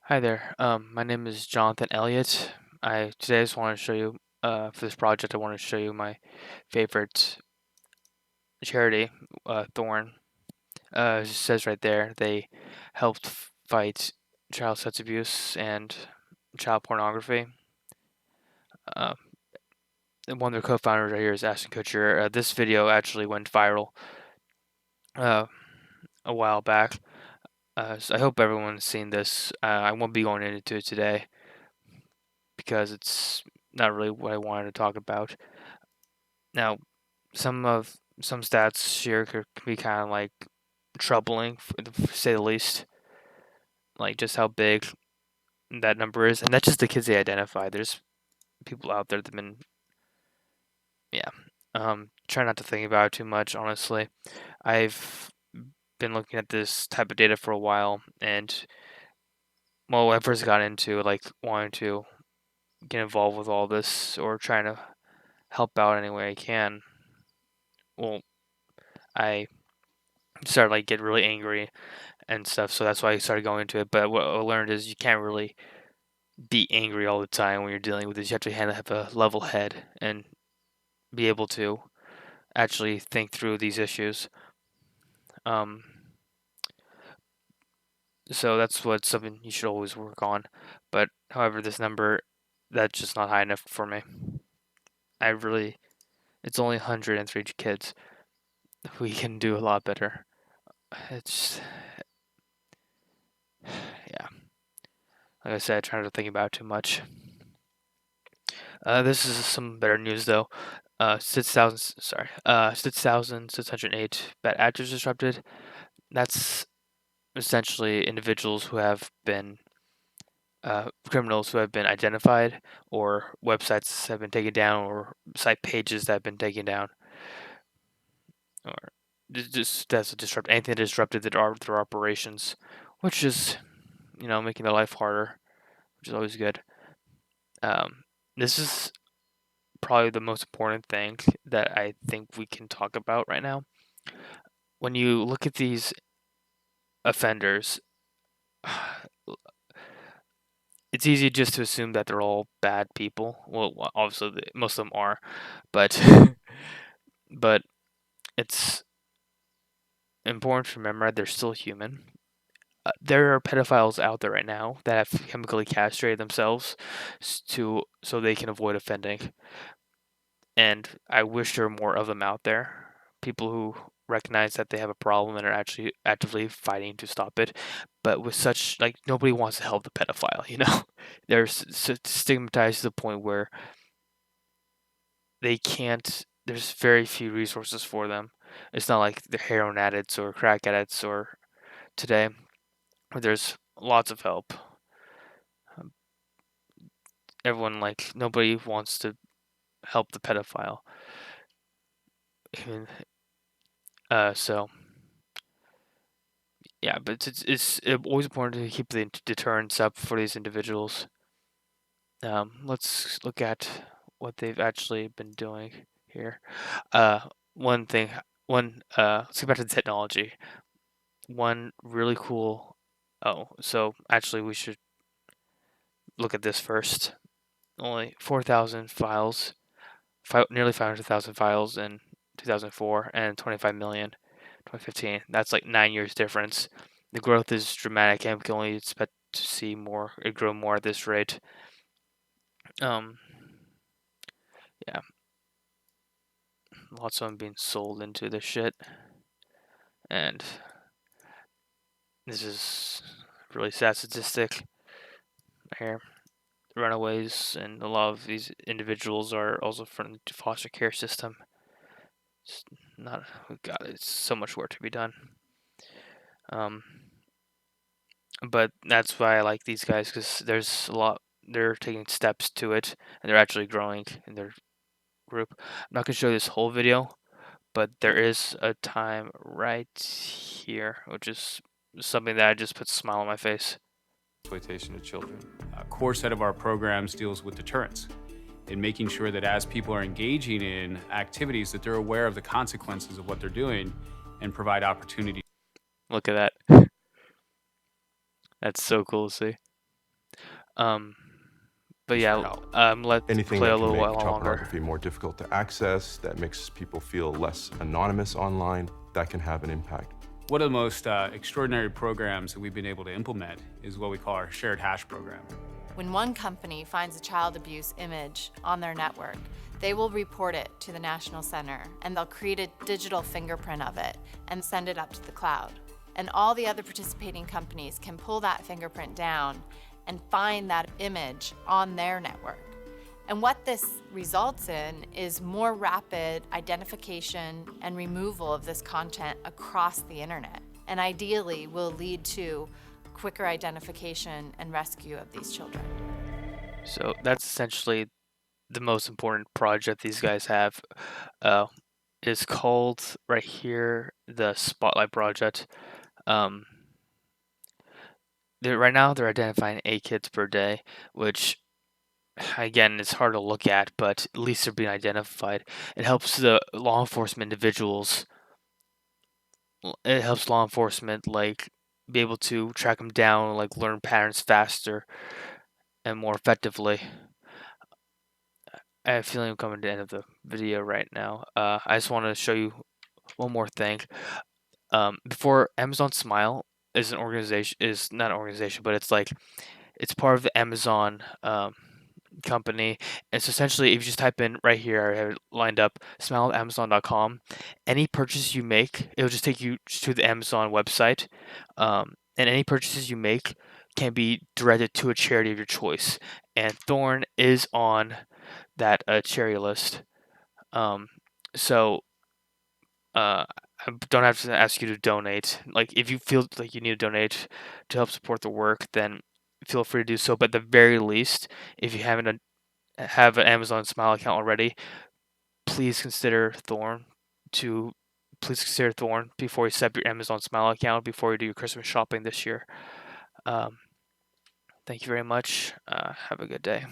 Hi there. My name is Jonathan Elliott. Today I just want to show you for this project. I want to show you my favorite charity, Thorn. It says right there they helped fight child sex abuse and child pornography. Uh, and one of their co-founders right here is Ashton Kutcher. This video actually went viral uh, a while back. So I hope everyone's seen this. I won't be going into it today because it's not really what I wanted to talk about. Now, some stats here could be kind of like troubling, to say the least. Like just how big that number is, and that's just the kids they identify. There's people out there that've been, yeah. Try not to think about it too much. Honestly, I've been looking at this type of data for a while, and well, when I first got into like wanting to get involved with all this or trying to help out any way I can, well, I started like get really angry and stuff. So that's why I started going into it. But what I learned is you can't really be angry all the time when you're dealing with this. You have to have a level head and be able to actually think through these issues. Um, so that's what something you should always work on. But however, this number that's just not high enough for me. I really, it's only 103 kids. We can do a lot better. It's yeah. Like I said, I try not to think about it too much. This is some better news though. 6,608 bad actors disrupted. That's essentially individuals who have been criminals who have been identified, or websites have been taken down, or site pages that have been taken down, or just that's a disrupt anything that disrupted their operations, which is making their life harder, which is always good. Um, this is probably the most important thing that I think we can talk about right now. When you look at these offenders, it's easy just to assume that they're all bad people. Well, obviously most of them are, but but it's important to remember they're still human. There are pedophiles out there right now that have chemically castrated themselves so they can avoid offending, and I wish there were more of them out there. People who recognize that they have a problem and are actually actively fighting to stop it. But with such like nobody wants to help the pedophile, they're stigmatized to the point where they can't. There's very few resources for them. It's not like they're heroin addicts or crack addicts or today, where there's lots of help. Um, Everyone like nobody wants to help the pedophile. Even so yeah, but it's always important to keep the deterrence up for these individuals. Let's look at what they've actually been doing here. One thing, let's get back to the technology. One really cool. Oh, so actually, we should look at this first. Only 4,000 files, nearly 500,000 files in 2004, and 25 million 2015. That's like 9 years difference. The growth is dramatic, and we can only expect to see it grow more at this rate. Um, yeah, lots of them being sold into this shit, and this is a really sad statistic here. Runaways and a lot of these individuals are also from the foster care system. It's not, God, it's so much work to be done. Um, but that's why I like these guys because there's a lot. They're taking steps to it, and they're actually growing in their group. I'm not gonna show this whole video, but there is a time right here, which is something that I just puts a smile on my face. Exploitation of children. A core set of our programs deals with deterrence and making sure that as people are engaging in activities that they're aware of the consequences of what they're doing and provide opportunity. Look at that. That's so cool to see. Um, but For yeah, help. let's Anything play that a can little make while child longer. pornography more difficult to access, that makes people feel less anonymous online, that can have an impact. One of the most extraordinary programs that we've been able to implement is what we call our shared hash program. When one company finds a child abuse image on their network, they will report it to the National Center, and they'll create a digital fingerprint of it and send it up to the cloud. And all the other participating companies can pull that fingerprint down and find that image on their network. And what this results in is more rapid identification and removal of this content across the internet, and ideally will lead to quicker identification and rescue of these children. So that's essentially the most important project these guys have. Uh, is called right here the Spotlight Project. Um, right now they're identifying 8 kids per day, which again it's hard to look at, but at least they're being identified. It helps the law enforcement individuals. It helps law enforcement like be able to track them down, like learn patterns faster and more effectively. I have a feeling I'm coming to the end of the video right now. I just want to show you one more thing. Before Amazon Smile is an organization, is not an organization, but it's like it's part of the Amazon company. It's essentially if you just type in right here, I have it lined up, smile@amazon.com. Any purchase you make, it'll just take you to the Amazon website, and any purchases you make can be directed to a charity of your choice. And Thorn is on that charity list. Um, so I don't have to ask you to donate. Like, if you feel like you need to donate to help support the work, then feel free to do so. But at the very least, if you haven't have an Amazon Smile account already, please consider Thorn to please consider Thorn before you set up your Amazon Smile account before you do your Christmas shopping this year. Um, thank you very much. Have a good day.